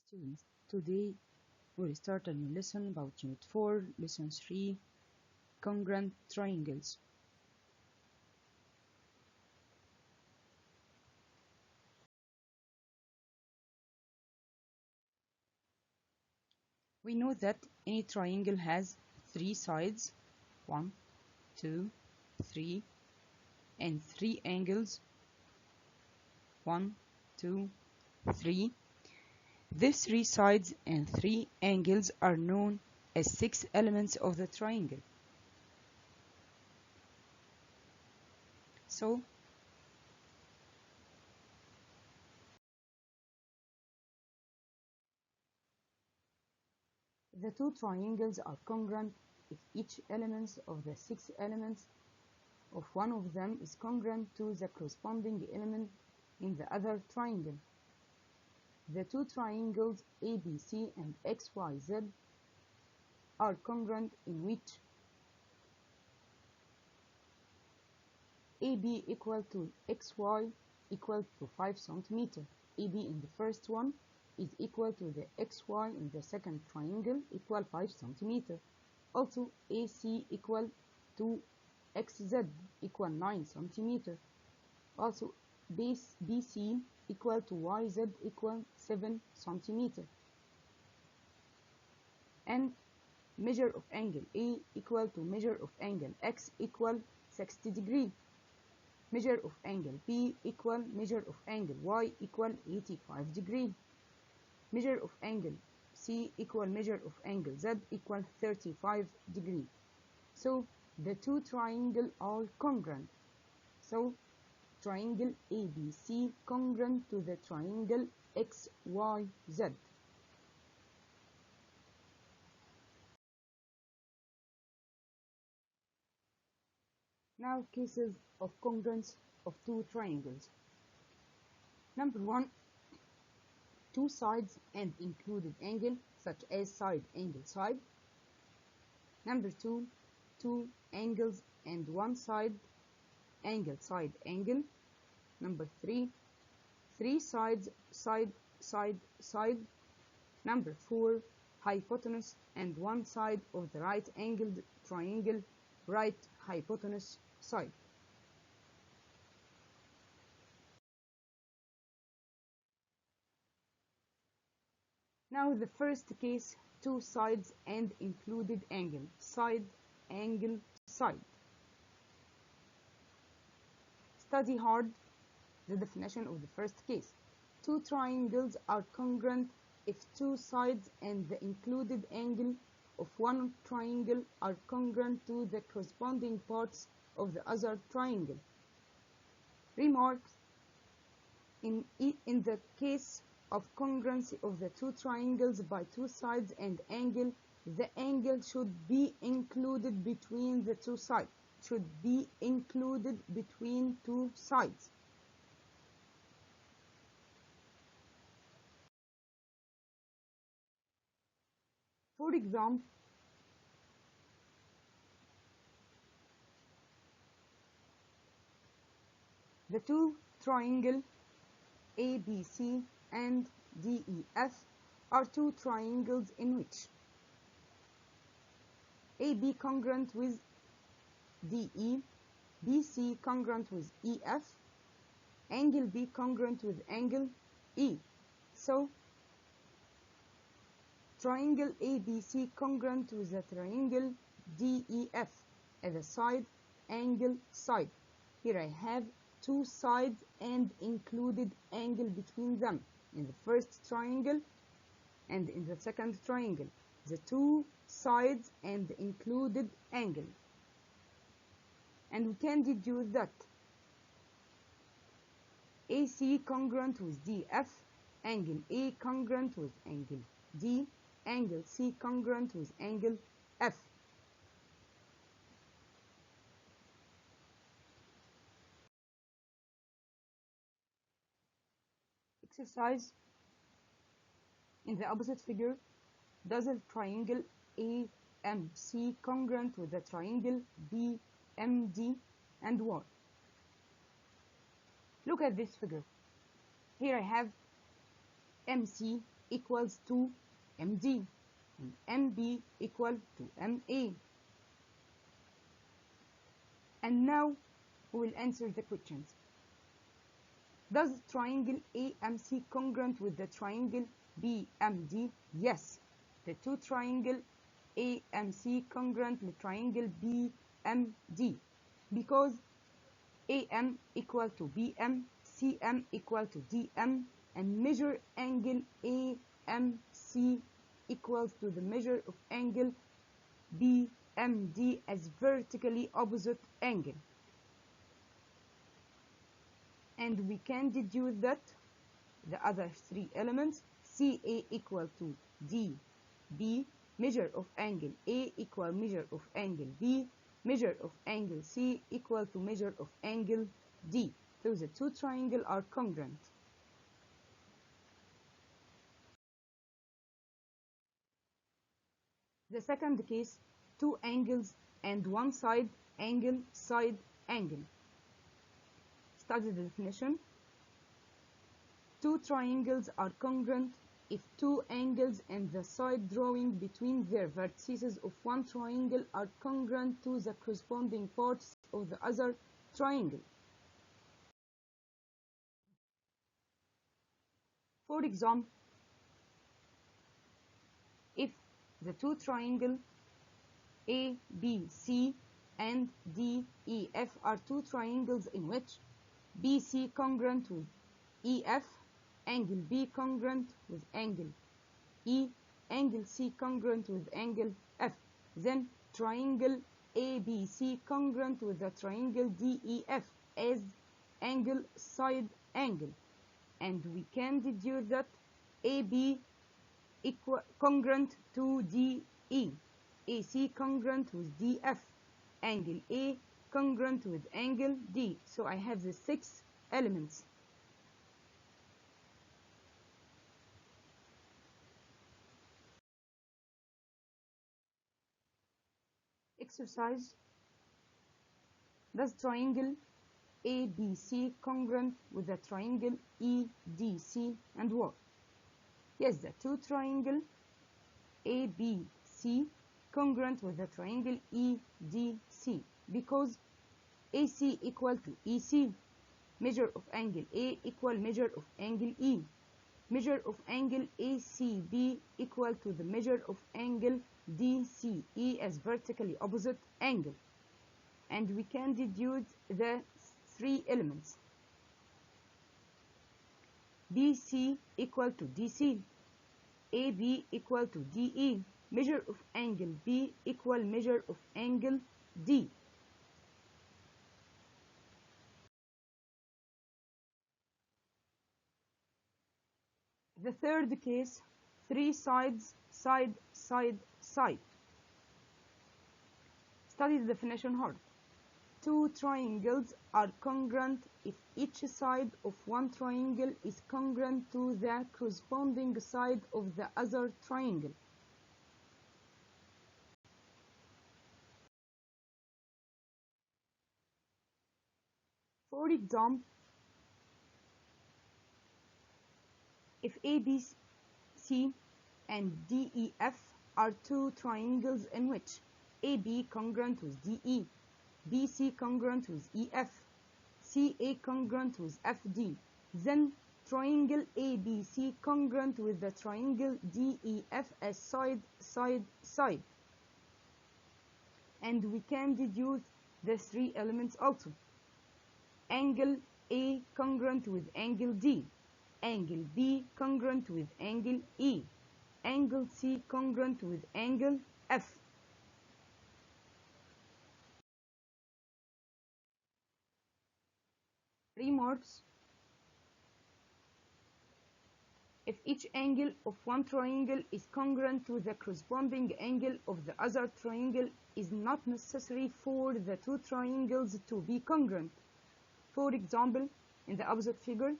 Students, today we'll start a new lesson about Unit 4, Lesson 3, Congruent Triangles. We know that any triangle has three sides, 1, 2, 3, and three angles, 1, 2, 3. These three sides and three angles are known as six elements of the triangle. So, the two triangles are congruent if each element of the six elements of one of them is congruent to the corresponding element in the other triangle. The two triangles ABC and XYZ are congruent in which AB equal to XY equal to 5 cm. AB in the first one is equal to the XY in the second triangle equal 5 cm. Also AC equal to XZ equal 9 cm. Also base BC equal to YZ equal 7 cm. And measure of angle A equal to measure of angle X equal 60 degree. Measure of angle B equal measure of angle Y equal 85 degree. Measure of angle C equal measure of angle Z equal 35 degree. So the two triangles are congruent. So triangle ABC congruent to the triangle XYZ. Now cases of congruence of two triangles. Number 1, two sides and included angle such as side angle side. Number 2, two angles and one side angle side angle. Number 3, three sides side side side. Number 4, hypotenuse and one side of the right angled triangle right hypotenuse side. Now the first case, two sides and included angle, side, angle, side. Study hard the definition of the first case. Two triangles are congruent if two sides and the included angle of one triangle are congruent to the corresponding parts of the other triangle. Remarks: in the case of congruency of the two triangles by two sides and angle, the angle should be included between the two sides. Should be included between two sides. For example, the two triangles ABC and DEF are two triangles in which AB congruent with DE, BC congruent with EF, angle B congruent with angle E. So, triangle ABC congruent with the triangle DEF as a side, angle, side. Here I have two sides and included angle between them in the first triangle and in the second triangle. The two sides and included angle. And we can deduce that AC congruent with DF, angle A congruent with angle D, angle C congruent with angle F. Exercise: in the opposite figure, does a triangle AMC congruent with the triangle BMD and why? Look at this figure. Here I have MC equals to MD and MB equal to MA. And now we will answer the questions. Does triangle AMC congruent with the triangle BMD? Yes. The two triangle AMC congruent with triangle BMD because AM equal to BM, CM equal to DM, and measure angle AMC equals to the measure of angle BMD as vertically opposite angle. And we can deduce that the other three elements, CA equal to DB, measure of angle A equal measure of angle B, measure of angle C equal to measure of angle D. So the two triangles are congruent. The second case, two angles and one side angle, side angle. Study the definition. Two triangles are congruent if two angles and the side drawing between their vertices of one triangle are congruent to the corresponding parts of the other triangle. For example, if the two triangles ABC and DEF are two triangles in which BC congruent with EF, angle B congruent with angle E, angle C congruent with angle F, then triangle ABC congruent with the triangle DEF as angle side angle, and we can deduce that AB congruent to DE, AC congruent with DF, angle A congruent with angle D. So I have the 6 elements. Exercise. Does triangle ABC congruent with the triangle EDC and why? Yes, the two triangle ABC congruent with the triangle EDC because AC equal to EC, measure of angle A equal measure of angle E, measure of angle ACB equal to the measure of angle DCE as vertically opposite angle, and we can deduce the 3 elements. BC equal to DC, AB equal to DE, measure of angle B equal measure of angle D. The third case, 3 sides, side, side, side. Study the definition hard. Two triangles are congruent if each side of one triangle is congruent to the corresponding side of the other triangle. For example, if ABC and DEF are two triangles in which AB congruent with DE, BC congruent with EF, CA congruent with FD, then triangle ABC congruent with the triangle DEF as side, side, side. And we can deduce the 3 elements also. Angle A congruent with angle D, angle B congruent with angle E, angle C congruent with angle F. Remarks. If each angle of one triangle is congruent to the corresponding angle of the other triangle, is not necessary for the two triangles to be congruent. For example, in the opposite figure,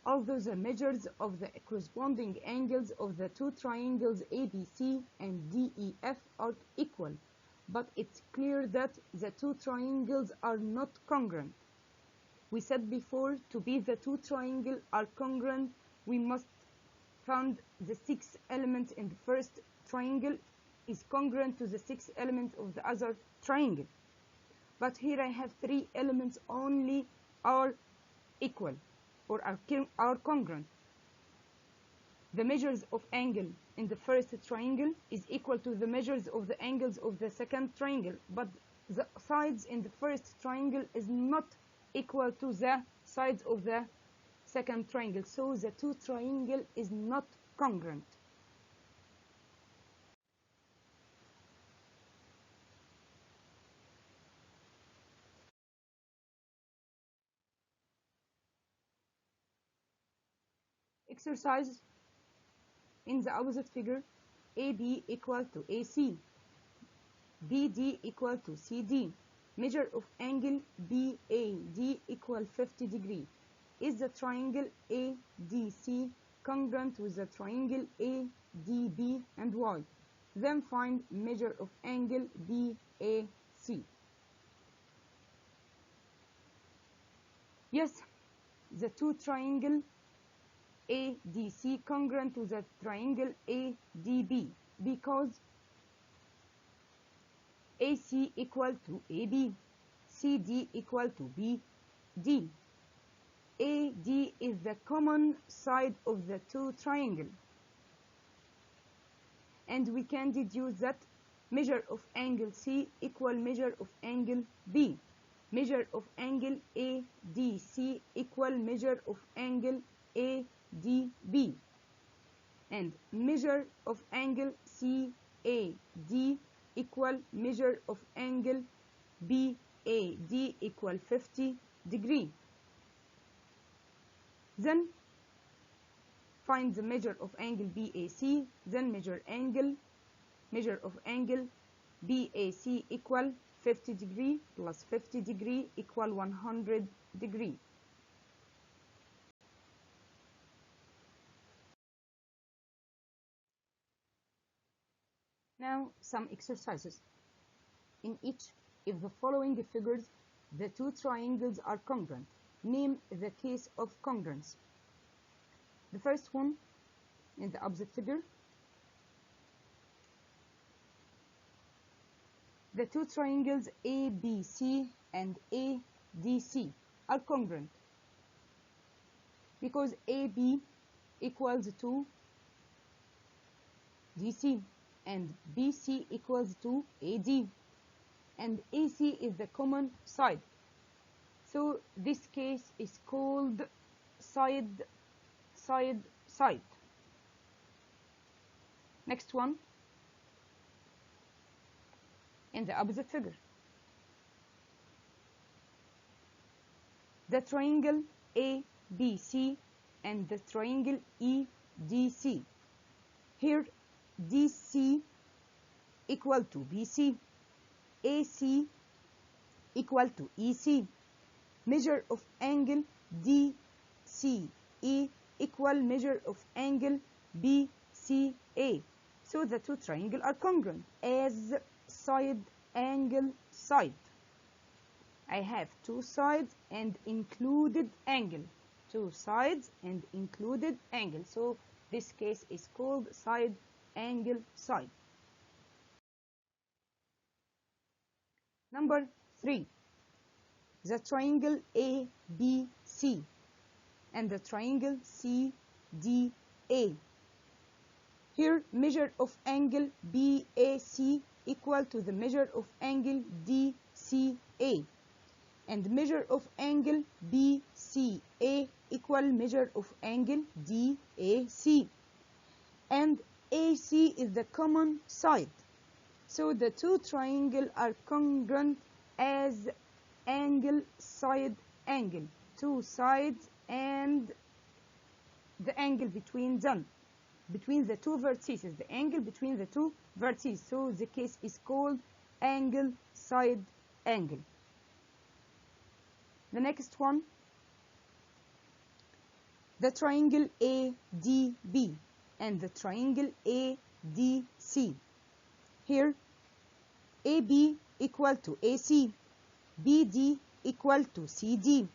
although the measures of the corresponding angles of the two triangles ABC and DEF are equal, but it's clear that the two triangles are not congruent. We said before, to be the two triangles are congruent, we must found the 6 elements in the first triangle is congruent to the 6 elements of the other triangle. But here I have 3 elements only are equal or are congruent. The measures of angle in the first triangle is equal to the measures of the angles of the second triangle, but the sides in the first triangle is not equal to the sides of the second triangle, so the two triangle is not congruent. Exercise in the opposite figure, AB equal to AC, BD equal to CD. Measure of angle BAD equal 50 degree. Is the triangle ADC congruent with the triangle ADB and Y? Then find measure of angle BAC. Yes, the two triangle ADC congruent to the triangle ADB because AC equal to AB, CD equal to BD. AD is the common side of the two triangles, and we can deduce that measure of angle C equal measure of angle B. Measure of angle ADC equal measure of angle ADB, and measure of angle CAD equal measure of angle BAD equal 50 degree. Then find the measure of angle BAC, then measure of angle BAC equal 50 degree plus 50 degree equal 100 degree. Now some exercises. In each of the following figures, the two triangles are congruent. Name the case of congruence. The first one in the opposite figure, the two triangles ABC and ADC are congruent because AB equals to DC and BC equals to AD, and AC is the common side. So this case is called side. Next one in the opposite figure, the triangle ABC and the triangle EDC. Here DC equal to BC, AC equal to EC. Measure of angle DCE equal measure of angle BCA. So the two triangles are congruent as side angle side. I have two sides and included angle. Two sides and included angle. So this case is called side angle side. Number 3. The triangle ABC and the triangle CDA. Here measure of angle BAC equal to the measure of angle DCA, and measure of angle BCA equal measure of angle DAC, and AC is the common side. So the two triangles are congruent as angle side angle, two sides and the angle between them, between the two vertices, the angle between the two vertices. So the case is called angle side angle. The next one, the triangle ADB and the triangle ADC. Here AB equal to AC, BD equal to CD.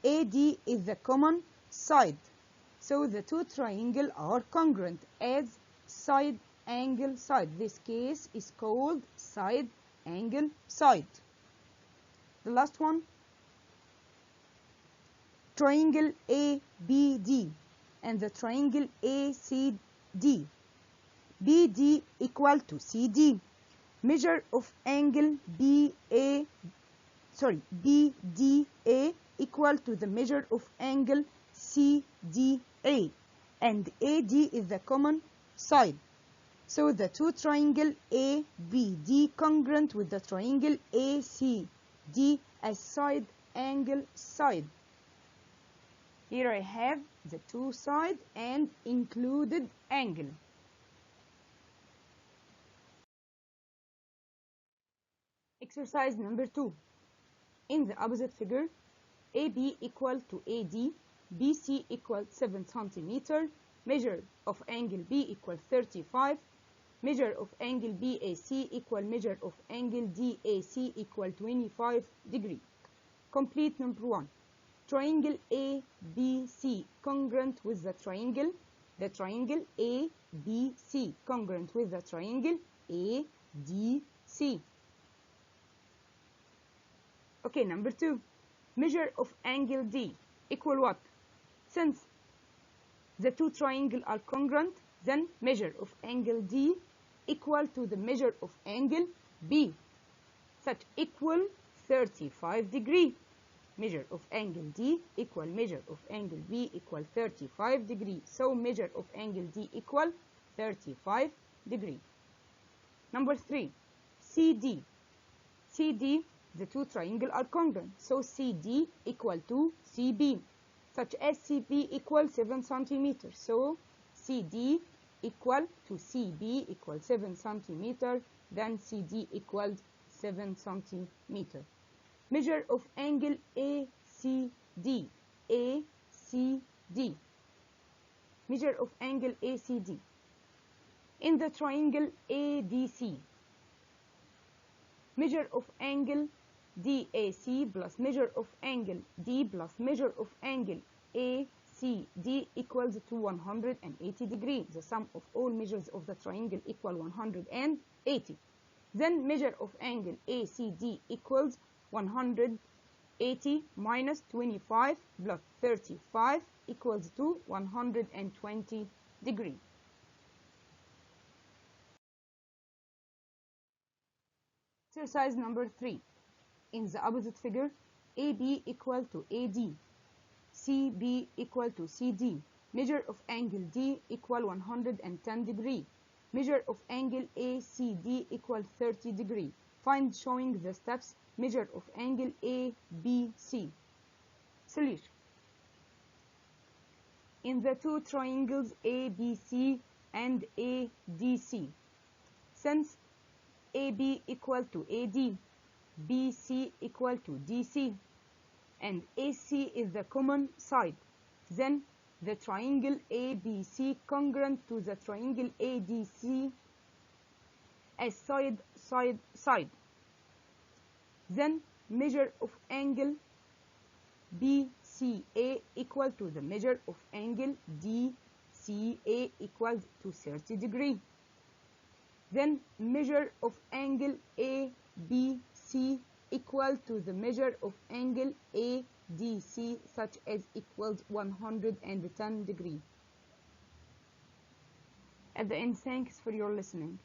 AD is the common side. So the two triangles are congruent as side angle side. This case is called side angle side. The last one, triangle ABD and the triangle ACD. BD equal to CD. Measure of angle BDA equal to the measure of angle CDA, and AD is the common side. So the two triangle ABD congruent with the triangle ACD as side angle side. Here I have the two sides and included angle. Exercise number 2. In the opposite figure, AB equal to AD, BC equal 7 cm, measure of angle B equal 35, measure of angle BAC equal measure of angle DAC equal 25 degree. Complete number 1. Triangle ABC congruent with the triangle ABC congruent with the triangle ADC. Okay, number 2. Measure of angle D equal what? Since the two triangles are congruent, then measure of angle D equal to the measure of angle B, such equal 35 degree. Measure of angle D equal measure of angle B equal 35 degree. So measure of angle D equal 35 degree. Number 3. CD. The two triangles are congruent. So CD equal to CB, such as CB equal 7 cm. So CD equal to CB equal 7 cm. Then CD equals 7 cm. Measure of angle ACD. Measure of angle ACD. In the triangle ADC, measure of angle DAC plus measure of angle D plus measure of angle ACD equals to 180 degrees. The sum of all measures of the triangle equal 180. Then measure of angle ACD equals 180 minus 25 plus 35 equals to 120 degrees. Exercise number 3. In the opposite figure, AB equal to AD, CB equal to CD. Measure of angle D equal 110 degree. Measure of angle ACD equal 30 degree. Find showing the steps. Measure of angle ABC. Solution. In the two triangles ABC and ADC, since AB equal to AD, BC equal to DC, and AC is the common side, then the triangle ABC congruent to the triangle ADC as side. Then measure of angle BCA equal to the measure of angle DCA equals to 30 degree. Then measure of angle ABC equal to the measure of angle ADC, such as equals 110 degree. At the end, thanks for your listening.